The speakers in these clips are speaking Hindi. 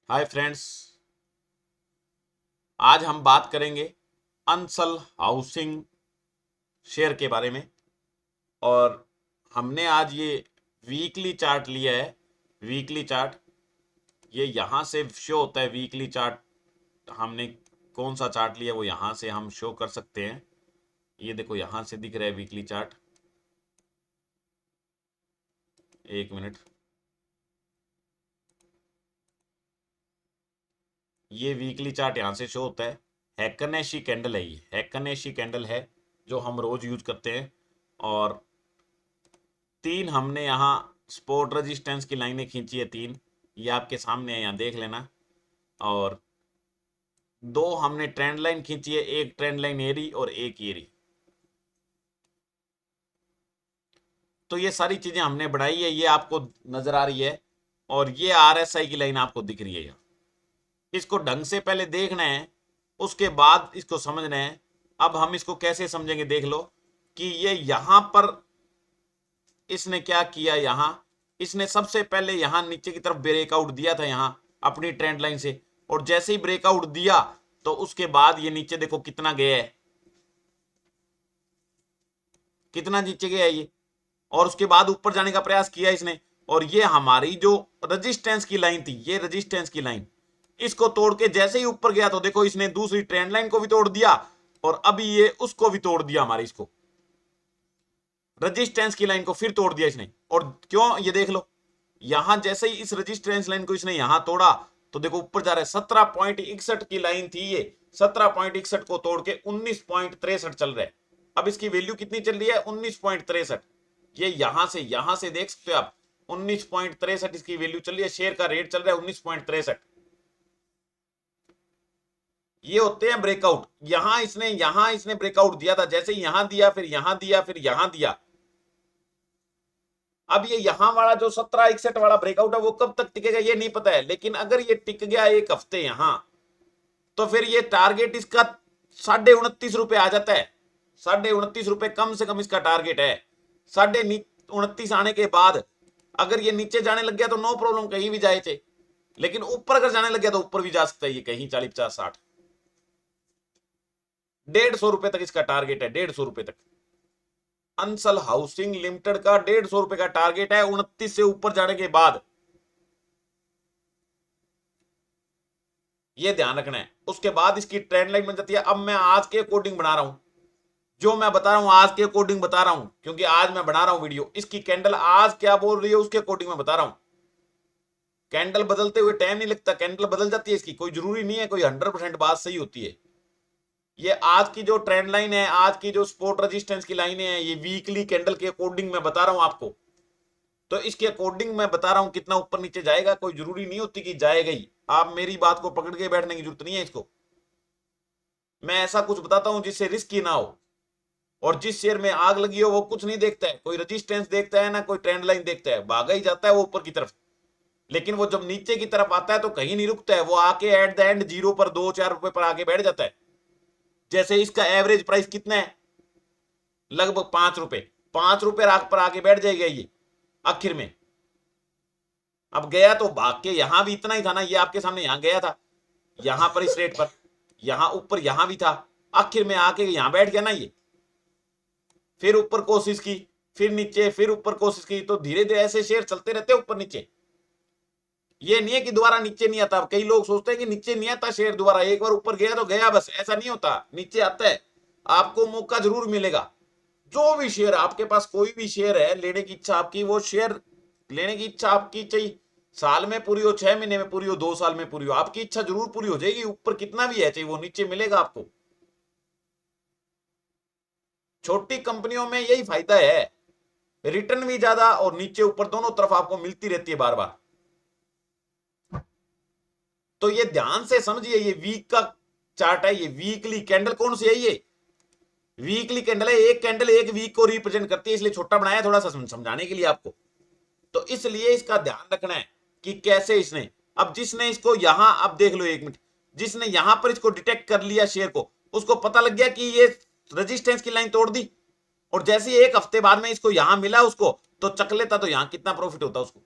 Hi friends. आज हम बात करेंगे अंसल हाउसिंग शेयर के बारे में। और हमने आज ये वीकली चार्ट लिया है। वीकली चार्ट ये यहाँ से शो होता है। वीकली चार्ट हमने कौन सा चार्ट लिया वो यहाँ से हम शो कर सकते हैं। ये देखो यहाँ से दिख रहा है वीकली चार्ट। एक मिनट। ये वीकली चार्ट यहाँ से शो होता है। हैकनेशी कैंडल है, ये हैकनेशी कैंडल है जो हम रोज यूज करते हैं। और तीन हमने यहाँ सपोर्ट रेजिस्टेंस की लाइनें खींची है, तीन। ये आपके सामने है, यहाँ देख लेना। और दो हमने ट्रेंड लाइन खींची है, एक ट्रेंड लाइन एरी और एक एरी। तो ये सारी चीजें हमने बढ़ाई है, ये आपको नजर आ रही है। और ये आरएसआई की लाइन आपको दिख रही है। इसको ढंग से पहले देखना है, उसके बाद इसको समझना है। अब हम इसको कैसे समझेंगे, देख लो कि ये यहां पर इसने क्या किया। यहां इसने सबसे पहले यहां नीचे की तरफ ब्रेकआउट दिया था, यहां अपनी ट्रेंड लाइन से। और जैसे ही ब्रेकआउट दिया तो उसके बाद ये नीचे देखो कितना गया है, कितना नीचे गया है ये। और उसके बाद ऊपर जाने का प्रयास किया इसने। और ये हमारी जो रेजिस्टेंस की लाइन थी, ये रेजिस्टेंस की लाइन, इसको तोड़ के जैसे ही ऊपर गया तो देखो इसने दूसरी ट्रेंड लाइन को भी तोड़ दिया। और अभी ये उसको भी तोड़ दिया, हमारी इसको रेजिस्टेंस की लाइन को फिर तोड़ दिया इसने। और क्यों, ये देख लो, यहां जैसे ही इस रेजिस्टेंस लाइन को इसने यहां तोड़ा तो देखो ऊपर जा रहा है। 17.61 की लाइन थी ये, 17.61 को तोड़ के 19.63 चल रहा है। अब इसकी वैल्यू कितनी चल रही है, 19.63। ये यहां से देख सकते हो आप, 19.63 इसकी वैल्यू चल रही है। शेयर का रेट चल रहा है 19.63। ये होते हैं ब्रेकआउट। यहां इसने ब्रेकआउट दिया था, जैसे यहां दिया, फिर यहां दिया, फिर यहां दिया। अब ये यहां वाला जो 1761 वाला ब्रेकआउट है वो कब तक टिकेगा ये नहीं पता है, लेकिन अगर ये टिक गया एक हफ्ते यहां, तो फिर ये टारगेट इसका ₹29.5 आ जाता है। ₹29.5 कम से कम इसका टारगेट है। 29.5 आने के बाद अगर ये नीचे जाने लग गया तो नो प्रॉब्लम, कहीं भी जाए चे। लेकिन ऊपर अगर जाने लग गया तो ऊपर भी जा सकता है, ये कहीं 40, 50, 60, ₹150 तक इसका टारगेट है। ₹150 तक अंसल हाउसिंग लिमिटेड का ₹150 का टारगेट है 29 से ऊपर जाने के बाद। ये ध्यान रखना है। उसके बाद इसकी ट्रेंड लाइन बन जाती है। अब मैं आज के अकॉर्डिंग बना रहा हूं, जो मैं बता रहा हूं आज के अकॉर्डिंग बता रहा हूं, क्योंकि आज मैं बना रहा हूं वीडियो। इसकी कैंडल आज क्या बोल रही है उसके अकॉर्डिंग मैं बता रहा हूं। कैंडल बदलते हुए टाइम नहीं लगता, कैंडल बदल जाती है इसकी, कोई जरूरी नहीं है कोई 100% बात सही होती है। ये आज की जो ट्रेंड लाइन है, आज की जो सपोर्ट रेजिस्टेंस की लाइनें हैं, ये वीकली कैंडल के अकॉर्डिंग मैं बता रहा हूं आपको। तो इसके अकॉर्डिंग मैं बता रहा हूं कितना ऊपर नीचे जाएगा, कोई जरूरी नहीं होती कि जाएगा ही। आप मेरी बात को पकड़ के बैठने की जरूरत नहीं है इसको। मैं ऐसा कुछ बताता हूं जिससे रिस्क ही ना हो। और जिस शेयर में आग लगी हो वो कुछ नहीं देखता है, कोई रेजिस्टेंस देखता है ना कोई ट्रेंड लाइन देखता है, भागा ही जाता है वो ऊपर की तरफ। लेकिन वो जब नीचे की तरफ आता है तो कहीं नहीं रुकता है, वो आके एट द एंड जीरो पर, 2-4 रुपए पर आके बैठ जाता है। जैसे इसका एवरेज प्राइस कितना है, लगभग ₹5। ₹5 राख पर आके बैठ जाएगा ये आखिर में। अब गया तो भाग के, यहां भी इतना ही था ना, ये आपके सामने यहां गया था, यहां पर इस रेट पर, यहां ऊपर यहां भी था, आखिर में आके यहां बैठ गया ना ये। फिर ऊपर कोशिश की, फिर नीचे, फिर ऊपर कोशिश की। तो धीरे धीरे ऐसे शेयर चलते रहते ऊपर नीचे। ये नहीं है कि दोबारा नीचे नहीं आता। कई लोग सोचते हैं कि नीचे नहीं आता शेयर दोबारा, एक बार ऊपर गया तो गया बस, ऐसा नहीं होता, नीचे आता है। आपको मौका जरूर मिलेगा। जो भी शेयर आपके पास, कोई भी शेयर है लेने की इच्छा आपकी, वो शेयर लेने की इच्छा आपकी, चाहिए साल में पूरी हो, 6 महीने में पूरी हो, 2 साल में पूरी हो, आपकी इच्छा जरूर पूरी हो जाएगी। ऊपर कितना भी है चाहिए वो नीचे मिलेगा आपको। छोटी कंपनियों में यही फायदा है, रिटर्न भी ज्यादा और नीचे ऊपर दोनों तरफ आपको मिलती रहती है बार बार। तो ये ध्यान से समझिए, ये वीक का चार्ट है, ये वीकली कैंडल कौन सी है, ये वीकली कैंडल है। एक कैंडल एक वीक को रिप्रेजेंट करती है, इसलिए छोटा बनाया थोड़ा सा समझाने के लिए आपको। तो इसलिए इसका ध्यान रखना है कि कैसे इसने, अब जिसने इसको यहां, अब देख लो एक मिनट, जिसने यहां पर इसको डिटेक्ट कर लिया शेयर को, उसको पता लग गया कि ये रेजिस्टेंस की लाइन तोड़ दी। और जैसे ही एक हफ्ते बाद में इसको यहां मिला उसको, तो चक लेता, तो यहां कितना प्रॉफिट होता उसको।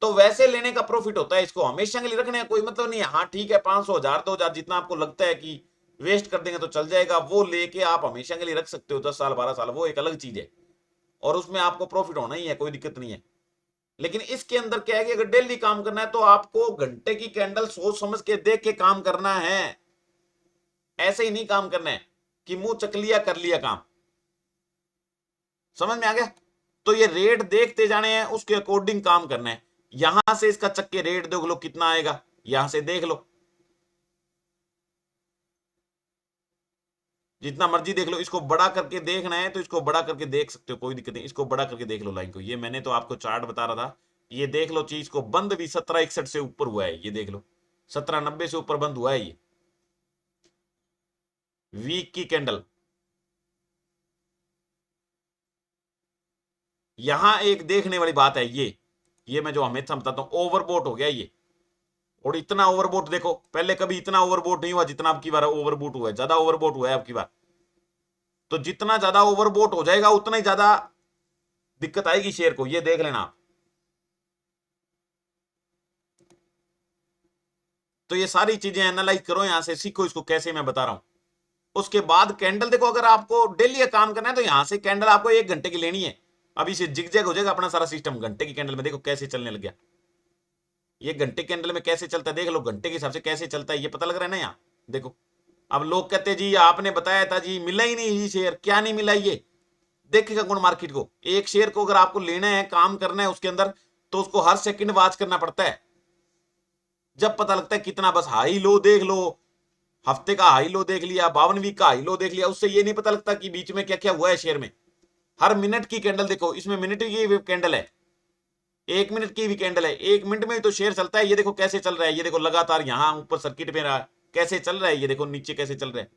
तो वैसे लेने का प्रॉफिट होता है, इसको हमेशा के लिए रखने का कोई मतलब नहीं है। हाँ ठीक है, 500, 1000, 2000 जितना आपको लगता है कि वेस्ट कर देंगे तो चल जाएगा, वो लेके आप हमेशा के लिए रख सकते हो, 10 साल 12 साल, वो एक अलग चीज है, और उसमें आपको प्रॉफिट होना ही है, कोई दिक्कत नहीं है। लेकिन इसके अंदर क्या है कि अगर डेली काम करना है तो आपको घंटे की कैंडल सोच समझ के देख के काम करना है, ऐसे ही नहीं काम करना है कि मुंह चक लिया कर लिया काम। समझ में आ गया? तो ये रेट देखते जाने हैं, उसके अकॉर्डिंग काम करना है। यहां से इसका चक्के रेट देख लो कितना आएगा, यहां से देख लो, जितना मर्जी देख लो। इसको बड़ा करके देखना है तो इसको बड़ा करके देख सकते हो, कोई दिक्कत नहीं। इसको बड़ा करके देख लो लाइन को, ये मैंने तो आपको चार्ट बता रहा था। ये देख लो चीज को, बंद भी 1761 से ऊपर हुआ है, ये देख लो 1790 से ऊपर बंद हुआ है ये वीक की कैंडल। यहां एक देखने वाली बात है, ये मैं जो हमेशा बताता हूं, ओवरबोट हो गया ये। और इतना ओवरबोट देखो, पहले कभी इतना ओवरबोट नहीं हुआ जितना आपकी बार ओवरबोट हुआ है, ज्यादा ओवरबोट हुआ है आपकी बार। तो जितना ज्यादा ओवरबोट हो जाएगा उतना ही ज्यादा दिक्कत आएगी शेयर को, ये देख लेना आप। तो ये सारी चीजें एनालाइज करो, यहां से सीखो इसको कैसे मैं बता रहा हूं। उसके बाद कैंडल देखो, अगर आपको डेली का काम करना है तो यहां से कैंडल आपको 1 घंटे की लेनी है। अभी से जिग हो जाएगा अपना सारा सिस्टम। घंटे की कैंडल में देखो कैसे चलने लग गया, ये घंटे कैंडल में कैसे चलता है देख लो, घंटे के हिसाब से कैसे चलता है ये पता लग रहा है ना यहाँ देखो। अब लोग कहते हैं जी आपने बताया था जी, मिला ही नहीं ये शेयर, क्या नहीं मिला ये? देखेगा कौन मार्केट को? एक शेयर को अगर आपको लेना है, काम करना है उसके अंदर, तो उसको हर सेकंड वॉच करना पड़ता है। जब पता लगता है कितना, बस हाई लो देख लो, हफ्ते का हाई लो देख लिया, 52 वीक का हाई लो देख लिया, उससे ये नहीं पता लगता कि बीच में क्या क्या हुआ है शेयर में। हर मिनट की कैंडल देखो, इसमें मिनट की कैंडल है, 1 मिनट की भी कैंडल है, 1 मिनट में तो शेयर चलता है। ये देखो कैसे चल रहा है, ये देखो लगातार यहां ऊपर सर्किट में रहा, कैसे चल रहा है, ये देखो नीचे कैसे चल रहा है।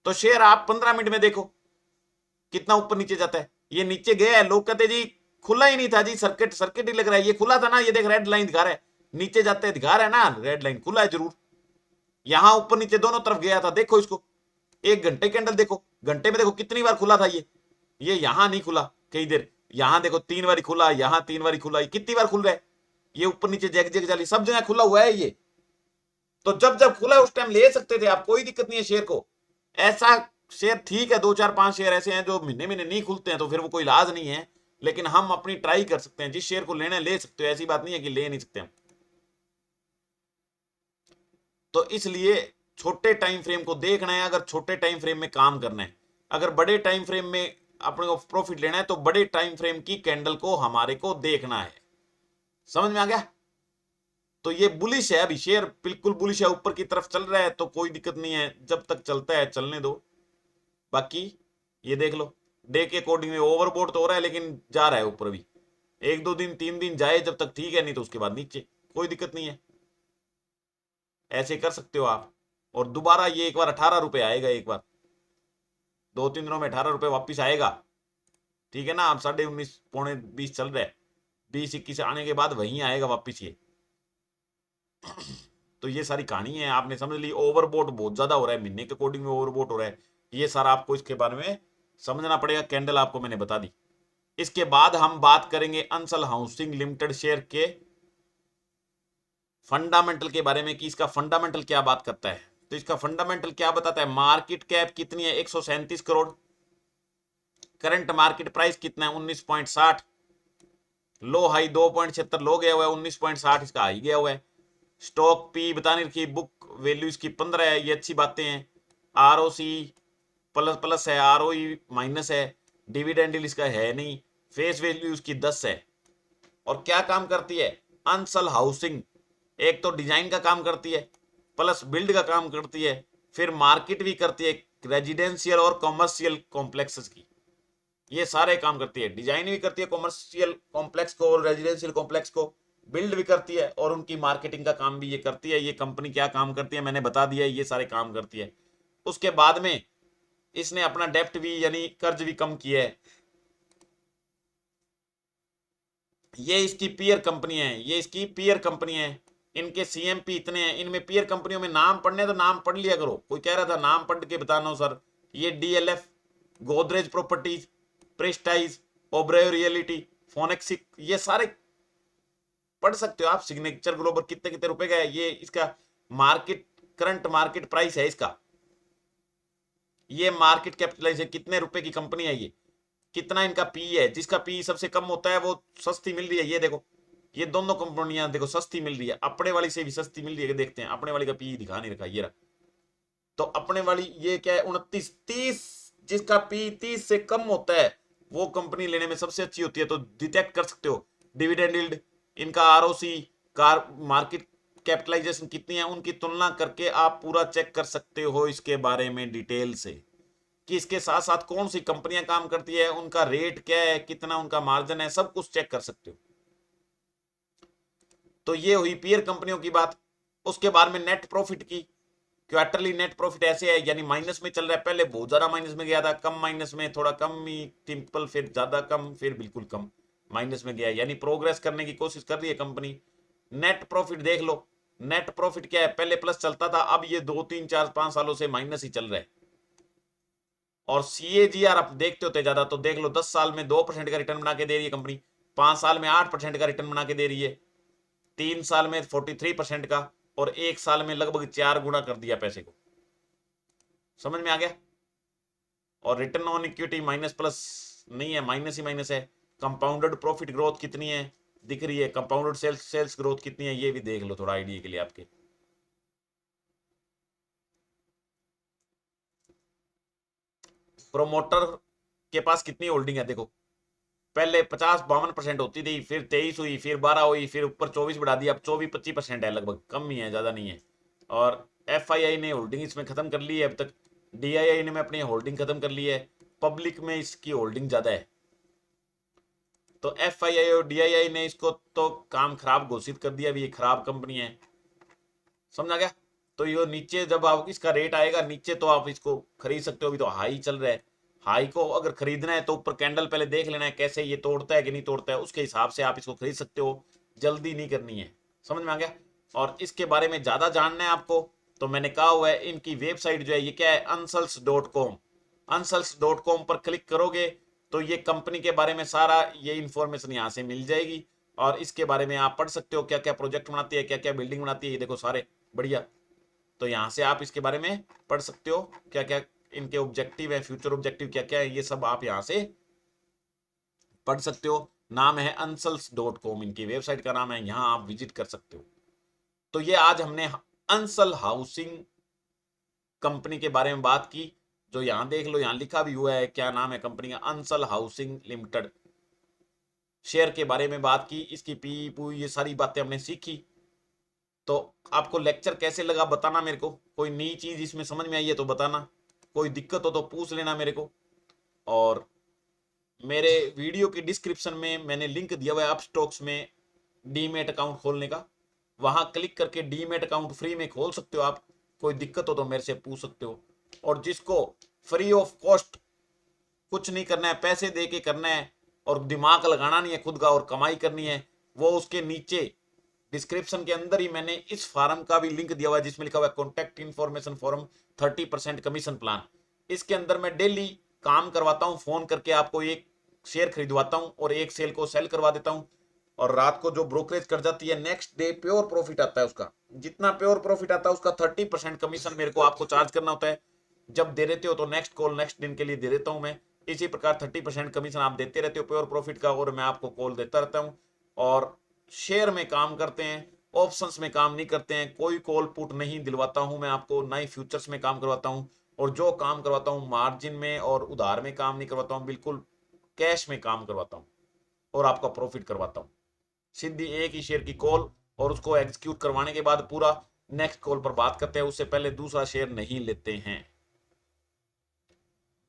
तो शेयर आप 15 मिनट में देखो कितना ऊपर नीचे जाता है। ये नीचे गया है, लोग कहते जी खुला ही नहीं था जी, सर्किट सर्किट ही लग रहा है, ये खुला था ना, ये देख रेड लाइन दिखा रहा है, नीचे जाते दिखा रहा है ना, रेड लाइन खुला है जरूर। यहां ऊपर नीचे दोनों तरफ गया था, देखो इसको 1 घंटे कैंडल देखो, घंटे में देखो कितनी बार खुला था ये यहां नहीं खुला कई देर, यहां देखो 3 बार खुला, यहां 3 बार खुला, ये कितनी बार खुल रहा है, ये ऊपर नीचे जैग जैग जाली सब जगह खुला हुआ है ये। तो जब जब खुला उस टाइम ले सकते थे आप, कोई दिक्कत नहीं है शेयर को। ऐसा शेयर ठीक है, 2 4 5 शेयर ऐसे हैं जो महीने महीने नहीं खुलते हैं, तो फिर वो कोई इलाज नहीं है। लेकिन हम अपनी ट्राई कर सकते हैं, जिस शेयर को लेना ले सकते हो, ऐसी बात नहीं है कि ले नहीं सकते हम। तो इसलिए छोटे टाइम फ्रेम को देखना है, अगर छोटे टाइम फ्रेम में काम करना है। अगर बड़े टाइम फ्रेम में अपने को प्रॉफिट लेना है तो बड़े टाइम फ्रेम की कैंडल को हमारे को देखना है। समझ में आ गया? तो ये बुलिश है, अभी शेयर बिल्कुल बुलिश है, ऊपर की तरफ चल रहा है, तो कोई दिक्कत नहीं है, जब तक चलता है चलने दो। बाकी ये देख लो, डे के अकॉर्डिंग में ओवरबोट तो हो रहा है लेकिन जा रहा है ऊपर भी। 1 2 दिन 3 दिन जाए जब तक ठीक है, नहीं तो उसके बाद नीचे, कोई दिक्कत नहीं है। ऐसे कर सकते हो आप। और दोबारा ये एक बार 18 रुपए आएगा, एक बार 2 3 दिनों में 18 रुपए वापिस आएगा। ठीक है ना? आप 19.5 पौने 20 चल रहा है, 20 21 आने के बाद वहीं आएगा वापिस ये। तो ये सारी कहानी है, आपने समझ ली। ओवरबोट बहुत ज्यादा हो रहा है, महीने के अकॉर्डिंग में ओवरबोट हो रहा है, ये सारा आपको इसके बारे में समझना पड़ेगा। कैंडल आपको मैंने बता दी। इसके बाद हम बात करेंगे अंसल हाउसिंग लिमिटेड शेयर के फंडामेंटल के बारे में, कि इसका फंडामेंटल क्या बात करता है। तो इसका फंडामेंटल क्या बताता है, मार्केट कैप कितनी है, 137 करोड़, करंट मार्केट प्राइस कितना है, 19.60, लो हाई 2.76, लो गया हुआ है 19.60, इसका हाई गया हुआ है। स्टॉक पी बताने रखी, बुक वैल्यू इसकी 15 है, ये अच्छी बातें हैं। आरओसी प्लस प्लस है, आरओई माइनस है, डिविडेंड इसका है नहीं, फेस वैल्यू इसकी 10 है। और क्या काम करती है अंसल हाउसिंग, एक तो डिजाइन का काम करती है, प्लस बिल्ड का काम करती है, फिर मार्केट भी करती है रेजिडेंशियल और कॉमर्शियल कॉम्प्लेक्सेस की। ये सारे काम करती है, डिजाइन भी करती है कॉमर्शियल कॉम्प्लेक्स को और रेजिडेंशियल कॉम्प्लेक्स को, बिल्ड भी करती है, और उनकी मार्केटिंग का काम भी ये करती है। ये कंपनी क्या काम करती है मैंने बता दिया है, ये सारे काम करती है। उसके बाद में इसने अपना डेप्ट भी यानी कर्ज भी कम किया है। ये इसकी पीयर कंपनी है, ये इसकी पीयर कंपनी है, इनके सीएमपी इतने हैं। इनमें पीयर कंपनियों में नाम पढ़ने तो नाम पढ़ लिया करो, कोई कह रहा था नाम पढ़ के बताना हो सर, ये DLF, Godrej Properties, Prestige, Oberoi Realty, फोनेक्सिक, ये सारे पढ़ सकते हो आप। सिग्नेचर ग्लोबल कितने कितने रुपए का है, ये इसका मार्केट करंट मार्केट प्राइस है इसका, ये मार्केट कैपिटलाइजेशन कितने रुपए की कंपनी है, ये कितना इनका पी है, जिसका पी सबसे कम होता है वो सस्ती मिल रही है। ये देखो ये दोनों कंपनियां देखो सस्ती मिल रही है, अपने वाली से भी सस्ती मिल रही है। देखते हैं अपने वाली का पी दिखा नहीं रखा, ये रहा। तो अपने वाली ये क्या है 29-30, जिसका पी 30 से कम होता है वो कंपनी लेने में सबसे अच्छी होती है। तो डिटेक्ट कर सकते हो डिविडेंड यील्ड, इनका आरओसी, कार मार्केट कैपिटलाइजेशन कितनी है, उनकी तुलना करके आप पूरा चेक कर सकते हो इसके बारे में डिटेल से, कि इसके साथ साथ कौन सी कंपनियां काम करती है, उनका रेट क्या है, कितना उनका मार्जिन है, सब कुछ चेक कर सकते हो। तो ये हुई पीयर कंपनियों की बात। उसके बाद में नेट प्रॉफिट की, क्वार्टरली नेट प्रॉफिट ऐसे है, यानी माइनस में चल रहा है। पहले बहुत ज्यादा माइनस में गया था, कम माइनस में, थोड़ा कम ही टिम्पल, फिर ज्यादा कम, फिर बिल्कुल कम माइनस में गया, यानी प्रोग्रेस करने की कोशिश कर रही है कंपनी। नेट प्रॉफिट देख लो, नेट प्रॉफिट क्या है, पहले प्लस चलता था, अब ये 2-3-4-5 सालों से माइनस ही चल रहा है। और CAGR आप देखते होते ज्यादा, तो देख लो 10 साल में 2% का रिटर्न बना के दे रही है कंपनी, 5 साल में 8% का रिटर्न बना के दे रही है, 3 साल में 43% का, और 1 साल में लगभग 4 गुना कर दिया पैसे को। समझ में आ गया। और return on equity minus plus नहीं है, माइनस ही माइनस है। कंपाउंडेड प्रॉफिट ग्रोथ कितनी है दिख रही है, कंपाउंडेड सेल्स ग्रोथ कितनी है ये भी देख लो थोड़ा आइडिया के लिए आपके। प्रोमोटर के पास कितनी होल्डिंग है देखो, पहले 50-52% होती थी, फिर 23 हुई, फिर 12 हुई, फिर ऊपर 24 बढ़ा दी, अब 24-25% है लगभग, कम ही है, ज्यादा नहीं है। और FII ने होल्डिंग इसमें खत्म कर ली है अब तक, DII ने अपनी होल्डिंग खत्म कर ली है, पब्लिक में इसकी होल्डिंग ज्यादा है। तो FII और DII ने इसको तो काम खराब घोषित कर दिया, भी ये खराब कंपनी है। समझा गया। तो ये नीचे जब आप इसका रेट आएगा नीचे तो आप इसको खरीद सकते हो, अभी तो हाई चल रहा है। हाई को अगर खरीदना है तो ऊपर कैंडल पहले देख लेना है कैसे ये तोड़ता है कि नहीं तोड़ता है, उसके हिसाब से आप इसको खरीद सकते हो, जल्दी नहीं करनी है। समझ में आ गया। और इसके बारे में ज्यादा जानना है आपको तो मैंने कहा हुआ है इनकी वेबसाइट जो है ये क्या है, ansals.com। ansals.com पर क्लिक करोगे तो ये कंपनी के बारे में सारा ये इंफॉर्मेशन यहाँ से मिल जाएगी, और इसके बारे में आप पढ़ सकते हो क्या क्या प्रोजेक्ट बनाती है, क्या क्या बिल्डिंग बनाती है, ये देखो सारे बढ़िया। तो यहाँ से आप इसके बारे में पढ़ सकते हो क्या क्या इनके ऑब्जेक्टिव है, फ्यूचर ऑब्जेक्टिव क्या क्या है, ये सब आप यहाँ से पढ़ सकते हो। नाम है ansals.com, इनकी वेबसाइट का नाम है, यहाँ आप विजिट कर सकते हो। तो ये आज हमने अंसल हाउसिंग कंपनी के बारे में बात की, जो यहाँ देख लो यहाँ लिखा भी हुआ है क्या नाम है कंपनी का, अंसल हाउसिंग लिमिटेड। शेयर के बारे में बात की, इसकी पी पू ये सारी बातें हमने सीखी। तो आपको लेक्चर कैसे लगा बताना मेरे को, कोई नई चीज इसमें समझ में आई है तो बताना, कोई दिक्कत हो तो पूछ लेना मेरे को। और मेरे वीडियो की डिस्क्रिप्शन में मैंने लिंक दिया हुआ है अपस्टॉक्स में डीमेट अकाउंट खोलने का, वहां क्लिक करके डीमेट अकाउंट फ्री में खोल सकते हो आप, कोई दिक्कत हो तो मेरे से पूछ सकते हो। और जिसको फ्री ऑफ कॉस्ट कुछ नहीं करना है, पैसे दे के करना है और दिमाग लगाना नहीं है खुद का और कमाई करनी है, वो उसके नीचे डिस्क्रिप्शन के अंदर ही मैंने इस फार्म का भी लिंक दिया हुआ है जिसमें लिखा हुआ है contact information form 30% commission plan. इसके अंदर मैं डेली काम करवाता हूँ, फोन करके आपको एक शेयर खरीदवाता हूँ और एक सेल को सेल करवा देता हूँ, और रात को जो ब्रोकरेज कर जाती है नेक्स्ट डे प्योर प्रॉफिट आता है उसका, जितना प्योर प्रॉफिट आता है उसका 30% कमीशन मेरे को आपको चार्ज करना होता है। जब दे देते हो तो नेक्स्ट कॉल नेक्स्ट दिन के लिए दे देता हूं मैं, इसी प्रकार 30% कमीशन आप देते रहते हो प्योर प्रॉफिट का, और मैं आपको कॉल देता रहता हूं। और शेयर में काम करते हैं, ऑप्शंस में काम नहीं करते हैं, कोई कॉल पुट नहीं दिलवाता हूं मैं आपको, ना ही फ्यूचर्स में काम करवाता हूं, और जो काम करवाता हूं मार्जिन में और उधार में काम नहीं करवाता हूं, बिल्कुल कैश में काम करवाता हूं और आपका प्रॉफिट करवाता हूं। सीधी एक ही शेयर की कॉल, और उसको एग्जीक्यूट करवाने के बाद पूरा नेक्स्ट कॉल पर बात करते हैं, उससे पहले दूसरा शेयर नहीं लेते हैं।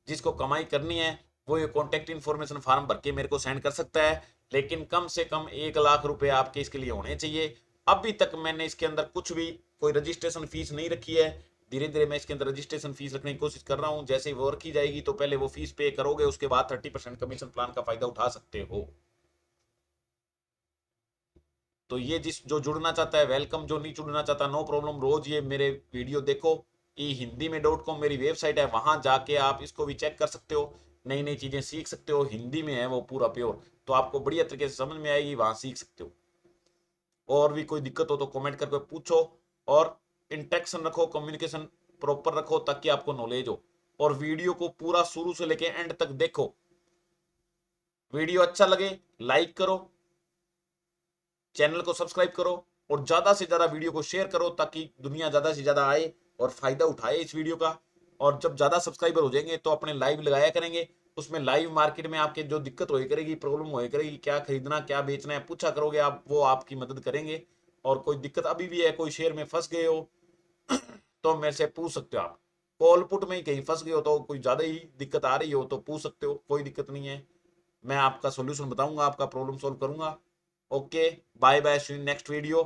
जिसको कमाई करनी है वो ये कॉन्टेक्ट इन्फॉर्मेशन फॉर्म भर के मेरे को सेंड कर सकता है, लेकिन कम से कम 1 लाख रुपए आपके इसके लिए होने चाहिए। अभी तक मैंने इसके अंदर कुछ भी कोई रजिस्ट्रेशन फीस नहीं रखी है, धीरे धीरे मैं इसके अंदर रजिस्ट्रेशन फीस रखने की कोशिश कर रहा हूं, जैसे ही वो रखी जाएगी तो पहले वो फीस पे करोगे, उसके बाद 30% कमीशन प्लान का फायदा उठा सकते हो। तो ये जिस जो जुड़ना चाहता है वेलकम, जो नहीं जुड़ना चाहता नो प्रॉब्लम, रोज ये मेरे वीडियो देखो। हिंदी में.com मेरी वेबसाइट है, वहां जाके आप इसको भी चेक कर सकते हो, नई नई चीजें सीख सकते हो, हिंदी में है वो पूरा प्योर, तो आपको बढ़िया तरीके से समझ में आएगी, वहां सीख सकते हो। और भी कोई दिक्कत हो तो कमेंट करके पूछो, और इंटेक्शन रखो, कम्युनिकेशन प्रॉपर रखो, ताकि आपको नॉलेज हो। और वीडियो को पूरा शुरू से लेके एंड तक देखो। वीडियो अच्छा लगे लाइक करो, चैनल को सब्सक्राइब करो, और ज्यादा से ज्यादा वीडियो को शेयर करो, ताकि दुनिया ज्यादा से ज्यादा आए और फायदा उठाए इस वीडियो का। और जब ज्यादा सब्सक्राइबर हो जाएंगे तो अपने लाइव लगाया करेंगे, उसमें लाइव मार्केट में आपके जो दिक्कत होए करेगी, प्रॉब्लम होए करेगी, क्या खरीदना क्या बेचना है, पूछा करोगे आप, वो आपकी मदद करेंगे। और कोई दिक्कत अभी भी है, कोई शेयर में फंस गए हो तो मेरे से पूछ सकते हो आप। कॉल पुट में ही कहीं फंस गए हो, तो कोई ज्यादा ही दिक्कत आ रही हो तो पूछ सकते हो, कोई दिक्कत नहीं है। मैं आपका सोल्यूशन बताऊंगा, आपका प्रॉब्लम सॉल्व करूंगा। Okay, bye bye, see you next video.